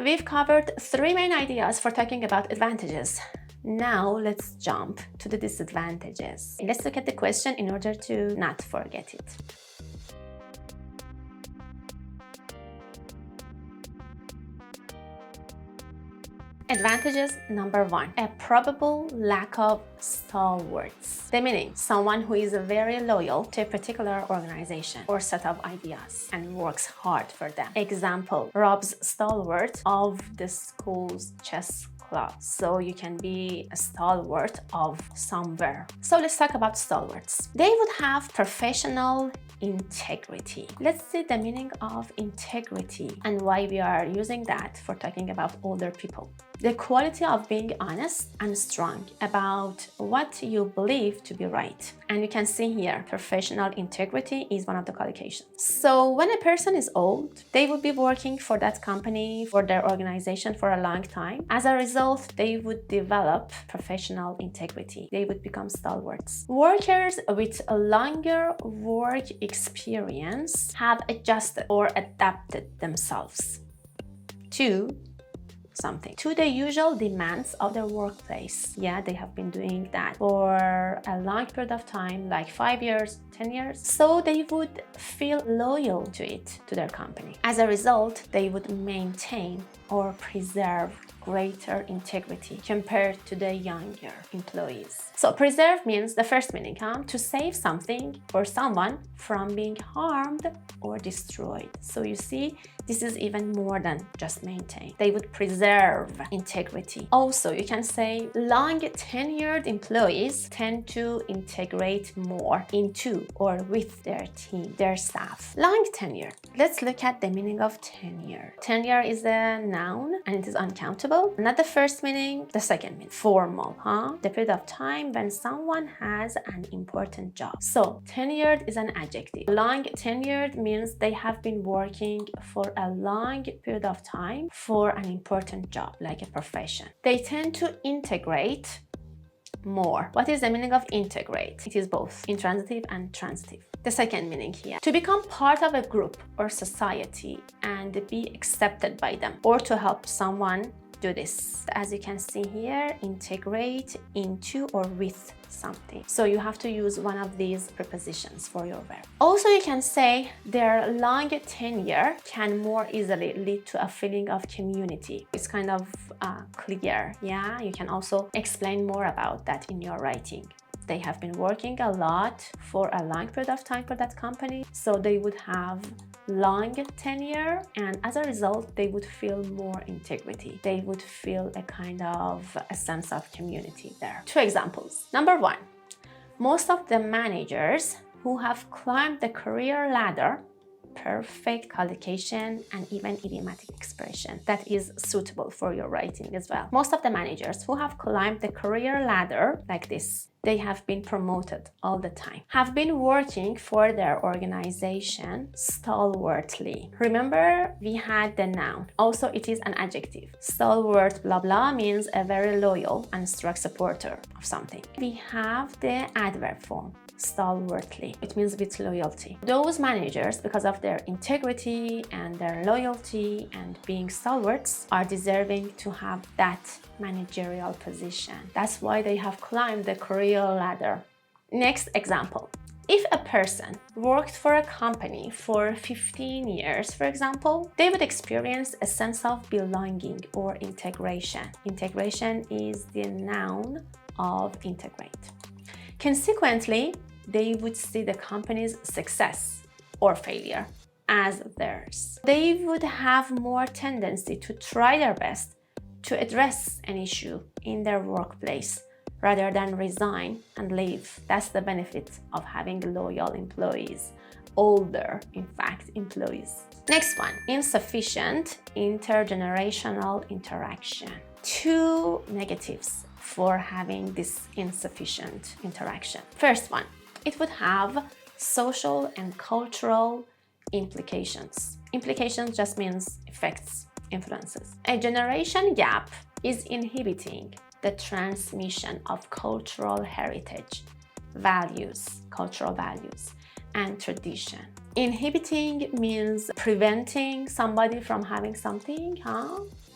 we've covered 3 main ideas for talking about advantages. Now let's jump to the disadvantages. Let's look at the question in order to not forget it. Advantages number 1, a probable lack of stalwarts. The meaning, someone who is very loyal to a particular organization or set of ideas and works hard for them. Example, Rob's stalwart of the school's chess club. So you can be a stalwart of somewhere. So let's talk about stalwarts. They would have professional integrity. Let's see the meaning of integrity and why we are using that for talking about older people. The quality of being honest and strong about what you believe to be right. And you can see here, professional integrity is one of the qualifications. So when a person is old, they would be working for that company, for their organization for a long time. As a result, they would develop professional integrity. They would become stalwarts. Workers with a longer work experience have adjusted or adapted themselves to the usual demands of their workplace. Yeah, they have been doing that for a long period of time, like 5 years, 10 years. So they would feel loyal to it, to their company. As a result, they would maintain or preserve greater integrity compared to the younger employees. So preserve means the first meaning, to save something or someone from being harmed or destroyed. So you see, this is even more than just maintain. They would preserve integrity. Also, you can say long tenured employees tend to integrate more into or with their team, their staff. Long tenure. Let's look at the meaning of tenure. Tenure is a noun and it is uncountable. Not the first meaning, the second meaning. Formal, the period of time when someone has an important job. So tenured is an adjective. Long tenured means they have been working for a long period of time for an important job, like a profession. They tend to integrate more. What is the meaning of integrate? It is both intransitive and transitive. The second meaning here, to become part of a group or society and be accepted by them, or to help someone do this. As you can see here, integrate into or with something. So you have to use one of these prepositions for your verb. Also, you can say their long tenure can more easily lead to a feeling of community. It's kind of clear, yeah? You can also explain more about that in your writing. They have been working a lot for a long period of time for that company, so they would have long tenure, and as a result, they would feel more integrity. They would feel a kind of a sense of community there. 2 examples. Number 1, most of the managers who have climbed the career ladder, perfect collocation and even idiomatic expression that is suitable for your writing as well. Most of the managers who have climbed the career ladder like this, they have been promoted all the time, have been working for their organization stalwartly. Remember, we had the noun. Also, it is an adjective. Stalwart, blah, blah, means a very loyal and strong supporter of something. We have the adverb form. Stalwartly. It means with loyalty. Those managers, because of their integrity and their loyalty and being stalwarts, are deserving to have that managerial position. That's why they have climbed the career ladder. Next example. If a person worked for a company for 15 years, for example, they would experience a sense of belonging or integration. Integration is the noun of integrate. Consequently, they would see the company's success or failure as theirs. They would have more tendency to try their best to address an issue in their workplace rather than resign and leave. That's the benefit of having loyal employees, older, in fact, employees. Next one, insufficient intergenerational interaction. 2 negatives for having this insufficient interaction. First one, it would have social and cultural implications. Implications just means effects, influences. A generation gap is inhibiting the transmission of cultural heritage, cultural values, and tradition. Inhibiting means preventing somebody from having something,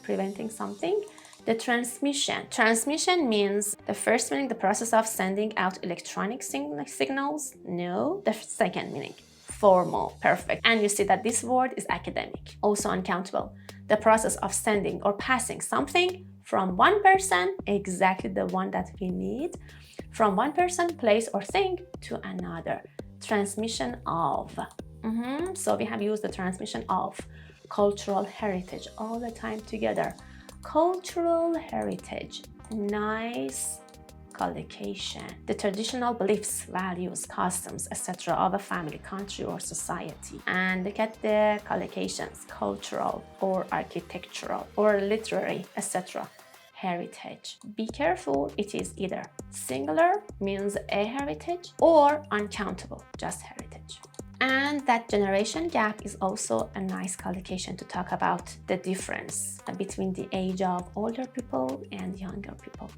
preventing something. The transmission. Transmission means the first meaning, the process of sending out electronic signals. No. The second meaning, formal, perfect. And you see that this word is academic, also uncountable. The process of sending or passing something from one person, exactly the one that we need, from one person, place, or thing to another. Transmission of. So we have used the transmission of. Cultural heritage all the time together. Cultural heritage, nice collocation. The traditional beliefs, values, customs, etc. of a family, country, or society. And look at the collocations, cultural or architectural or literary, etc. Heritage. Be careful, it is either singular, means a heritage, or uncountable, just heritage. And that generation gap is also a nice collocation to talk about the difference between the age of older people and younger people.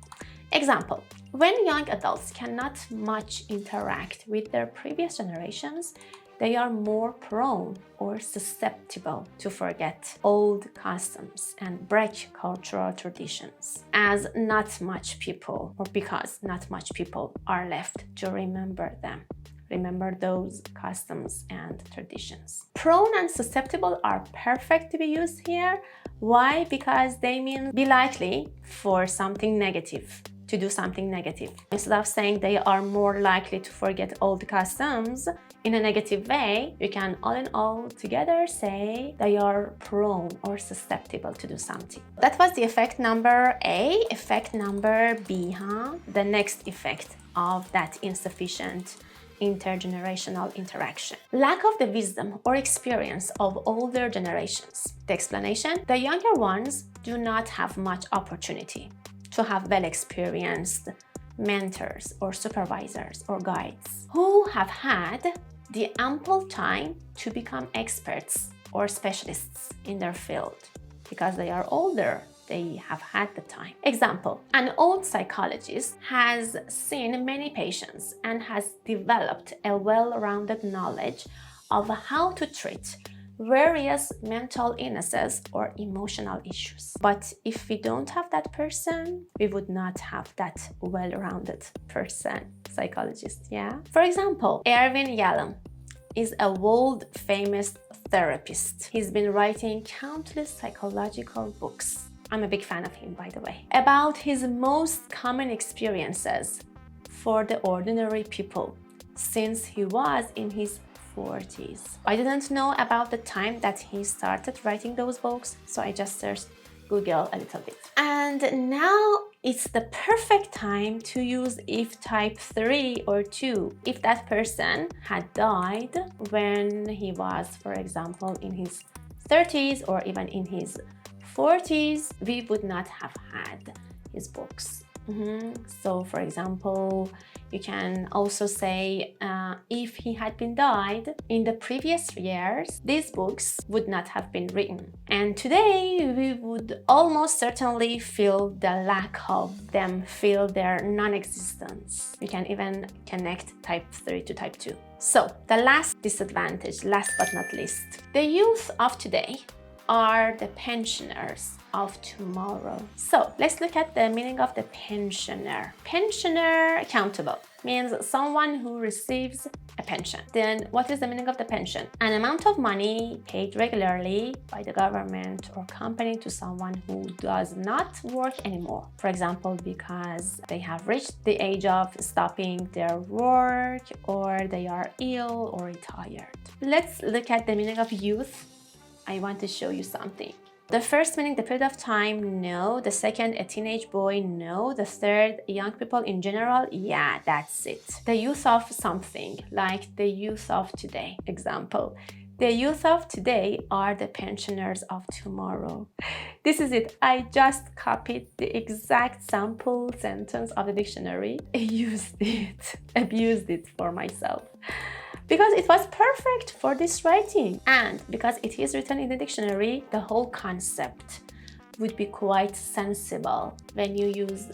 Example, when young adults cannot much interact with their previous generations, they are more prone or susceptible to forget old customs and break cultural traditions, as not much people, or because not much people are left to remember them. Remember those customs and traditions. Prone and susceptible are perfect to be used here. Why? Because they mean be likely for something negative, to do something negative. Instead of saying they are more likely to forget old customs in a negative way, you can all in all together say they are prone or susceptible to do something. That was the effect number A. Effect number B, the next effect of that insufficient intergenerational interaction. Lack of the wisdom or experience of older generations. The explanation: the younger ones do not have much opportunity to have well-experienced mentors or supervisors or guides who have had the ample time to become experts or specialists in their field. Because they are older, they have had the time. Example, an old psychologist has seen many patients and has developed a well-rounded knowledge of how to treat various mental illnesses or emotional issues. But if we don't have that person, we would not have that well-rounded person, psychologist, yeah? For example, Erwin Yalom is a world-famous therapist. He's been writing countless psychological books. I'm a big fan of him, by the way, about his most common experiences for the ordinary people since he was in his 40s. I didn't know about the time that he started writing those books, so I just searched Google a little bit. And now it's the perfect time to use if type 3 or 2. If that person had died when he was, for example, in his 30s or even in his 40s, we would not have had his books. So, for example, you can also say if he had been died in the previous years, these books would not have been written. And today, we would almost certainly feel the lack of them, feel their non-existence. You can even connect type 3 to type 2. So, the last disadvantage, last but not least, the youth of today are the pensioners of tomorrow. So let's look at the meaning of the pensioner. Pensioner, accountable, means someone who receives a pension. Then what is the meaning of the pension? An amount of money paid regularly by the government or company to someone who does not work anymore. For example, because they have reached the age of stopping their work, or they are ill or retired. Let's look at the meaning of youth. I want to show you something. The first meaning, the period of time, no. The second, a teenage boy, no. The third, young people in general, yeah, that's it. The youth of something, like the youth of today. Example, the youth of today are the pensioners of tomorrow. This is it. I just copied the exact sample sentence of the dictionary, used it, abused it for myself, because it was perfect for this writing. And because it is written in the dictionary, the whole concept would be quite sensible when you use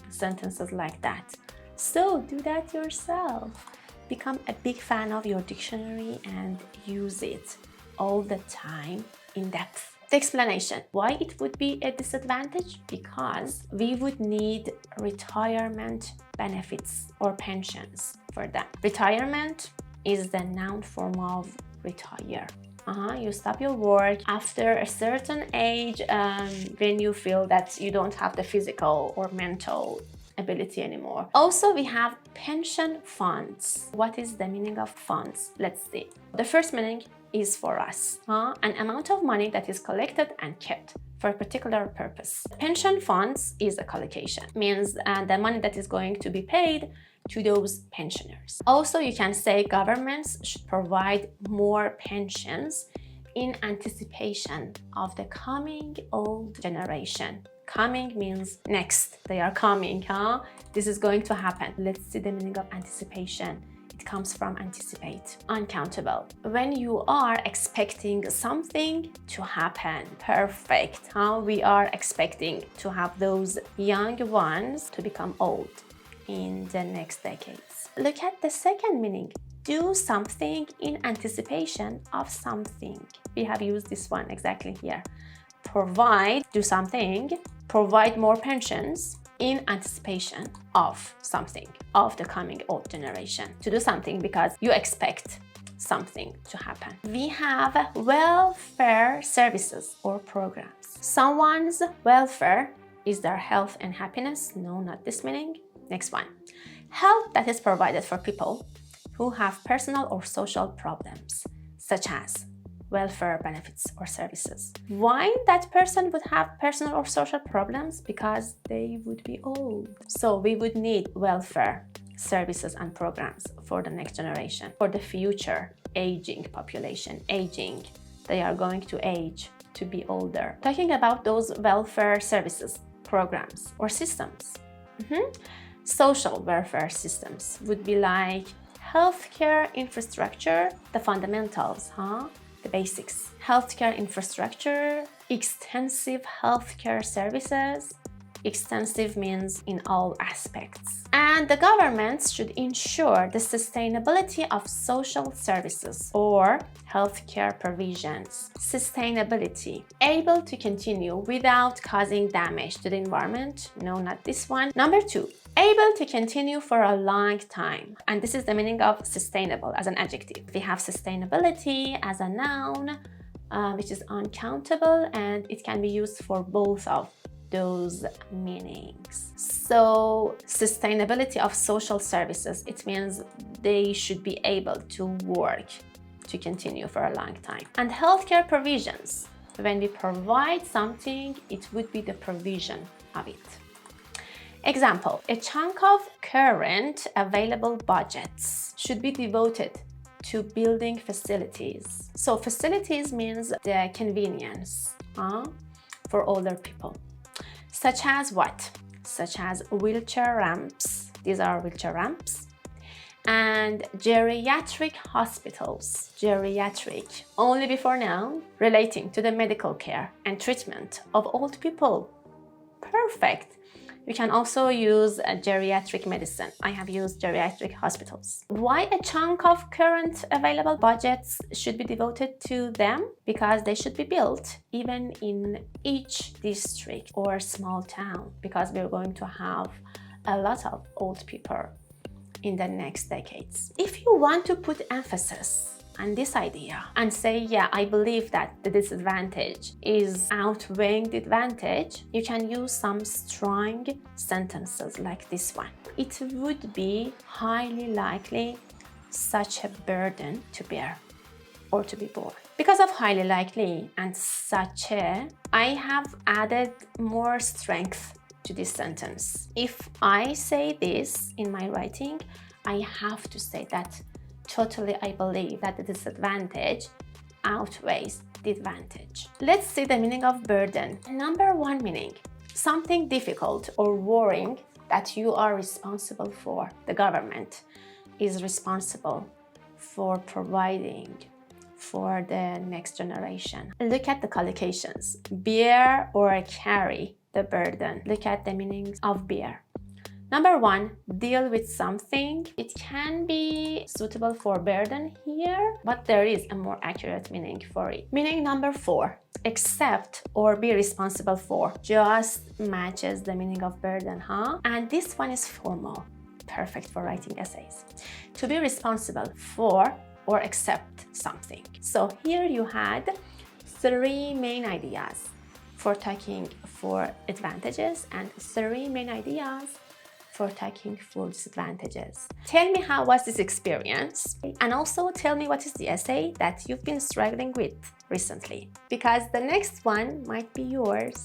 sentences like that. So do that yourself. Become a big fan of your dictionary and use it all the time in depth. The explanation why it would be a disadvantage: because we would need retirement benefits or pensions for them. Retirement is the noun form of retire. You stop your work after a certain age when you feel that you don't have the physical or mental ability anymore. Also, we have pension funds. What is the meaning of funds? Let's see. The first meaning is for us, an amount of money that is collected and kept for a particular purpose. Pension funds is a collocation, means the money that is going to be paid to those pensioners. Also, you can say governments should provide more pensions in anticipation of the coming old generation. Coming means next. They are coming, This is going to happen. Let's see the meaning of anticipation. It comes from anticipate. Uncountable. When you are expecting something to happen. Perfect. We are expecting to have those young ones to become old in the next decades. Look at the second meaning. Do something in anticipation of something. We have used this one exactly here. Provide, do something, provide more pensions in anticipation of something, of the coming old generation. To do something because you expect something to happen. We have welfare services or programs. Someone's welfare is their health and happiness. No, not this meaning. Next one. Help that is provided for people who have personal or social problems, such as welfare benefits or services. Why that person would have personal or social problems? Because they would be old. So we would need welfare services and programs for the next generation, for the future aging population. Aging, they are going to age, to be older. Talking about those welfare services, programs or systems. Social welfare systems would be like healthcare infrastructure, the fundamentals, the basics. Healthcare infrastructure, extensive healthcare services. Extensive means in all aspects. And the governments should ensure the sustainability of social services or healthcare provisions. Sustainability, able to continue without causing damage to the environment. No, not this one. Number 2, able to continue for a long time. And this is the meaning of sustainable as an adjective. We have sustainability as a noun, which is uncountable, and it can be used for both of those meanings. So sustainability of social services, it means they should be able to work to continue for a long time. And healthcare provisions, when we provide something, it would be the provision of it. Example, a chunk of current available budgets should be devoted to building facilities. So facilities means the convenience for older people. Such as what? Such as wheelchair ramps. These are wheelchair ramps. And geriatric hospitals. Geriatric, only before now, relating to the medical care and treatment of old people. Perfect. You can also use geriatric medicine. I have used geriatric hospitals. Why a chunk of current available budgets should be devoted to them? Because they should be built even in each district or small town, because we're going to have a lot of old people in the next decades. If you want to put emphasis on this idea and say, yeah, I believe that the disadvantage is outweighing the advantage, you can use some strong sentences like this one. It would be highly likely such a burden to bear or to be borne. Because of highly likely and such a, I have added more strength to this sentence. If I say this in my writing, I have to say that totally I believe that the disadvantage outweighs the advantage. Let's see the meaning of burden. Number 1 meaning, something difficult or worrying that you are responsible for. The government is responsible for providing for the next generation. Look at the collocations. Bear or carry the burden. Look at the meanings of bear. Number 1, deal with something. It can be suitable for burden here, but there is a more accurate meaning for it. Meaning number 4, accept or be responsible for, just matches the meaning of burden, huh? And this one is formal, perfect for writing essays. To be responsible for or accept something. So here you had 3 main ideas for taking 4 advantages and 3 main ideas for taking 4 disadvantages. Tell me how was this experience, and also tell me what is the essay that you've been struggling with recently, because the next one might be yours.